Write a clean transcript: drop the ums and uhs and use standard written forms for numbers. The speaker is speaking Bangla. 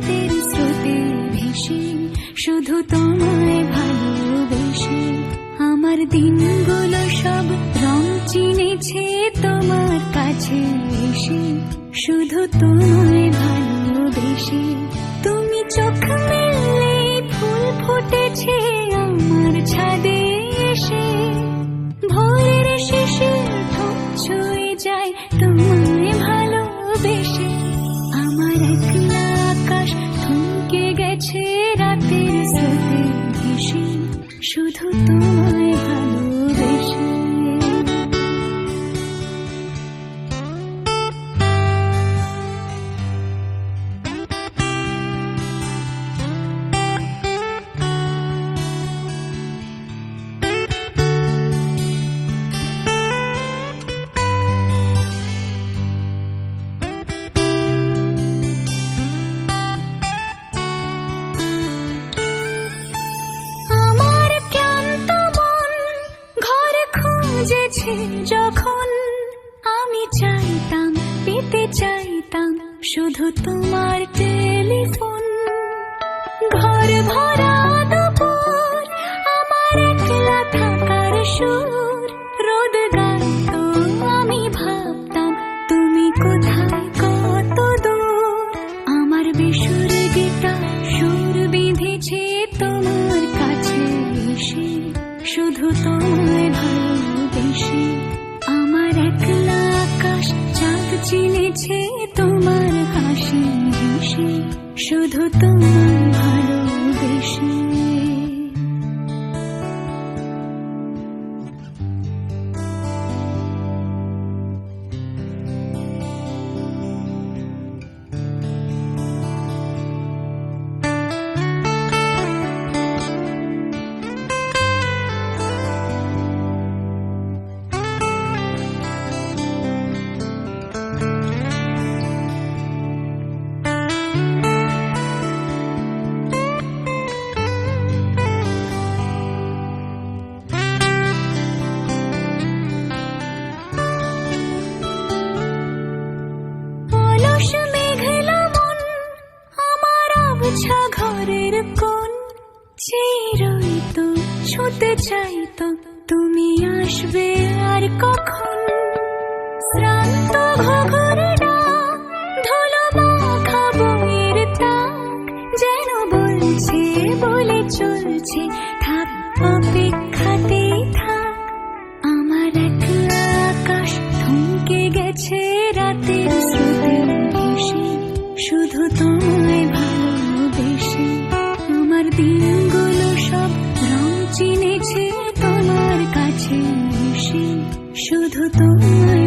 রাতের স্রোতে ভেসে, শুধু তোমায় ভালোবেসে। আমার দিনগুলো সব রং চিনেছে তোমার কাছে এসে, শুধু তোমায় ভালোবেসে। তুমি চোখ মেললে ফুল ফুটেছে আমার ছাদে এসে, ভোরের শিশির ঠোঁট ছুঁয়ে যায় তোমায় ভালোবেসে। আমার একলা আকাশ থমকে গেছে রাতের স্রোতে ভেসে, শুধু তোমায় ভালোবেসে। যখন আমি চাইতাম, পেতে চাইতাম শুধু তোমার টেলিফোন। ঘর ভরা দুপুর, আমার একলা থাকার সুর, রোদ গাইতো আমি ভাবতাম তুমি কোথায় কত দূর। আমার বেসুর গীতা সুর বিঁধেছে তোমার কাছে এসে, শুধু তোমায় ভালোবেসে। আমার একলা আকাশ চাঁদ চিনেছে তোমার হাসি হেসে, শুধু তোমায় ভালোবেসে। ঘরের কোণ চিরইতো ছুঁতে চাইতো তুমি আসবে আর কখন। শ্রান্ত ঘুঘুর ডাক, ধুলো মাখা বইয়ের তাক, যেন বলছে বলে চলছে থাক অপেক্ষাতেই থাক। আমার একলা আকাশ থমকে গেছে রাতের স্রোতে ভেসে, শুধু তোমায় ভালোবেসে। আমার দিনগুলো সব রং চিনেছে তোমার কাছে এসে, শুধু তোমায়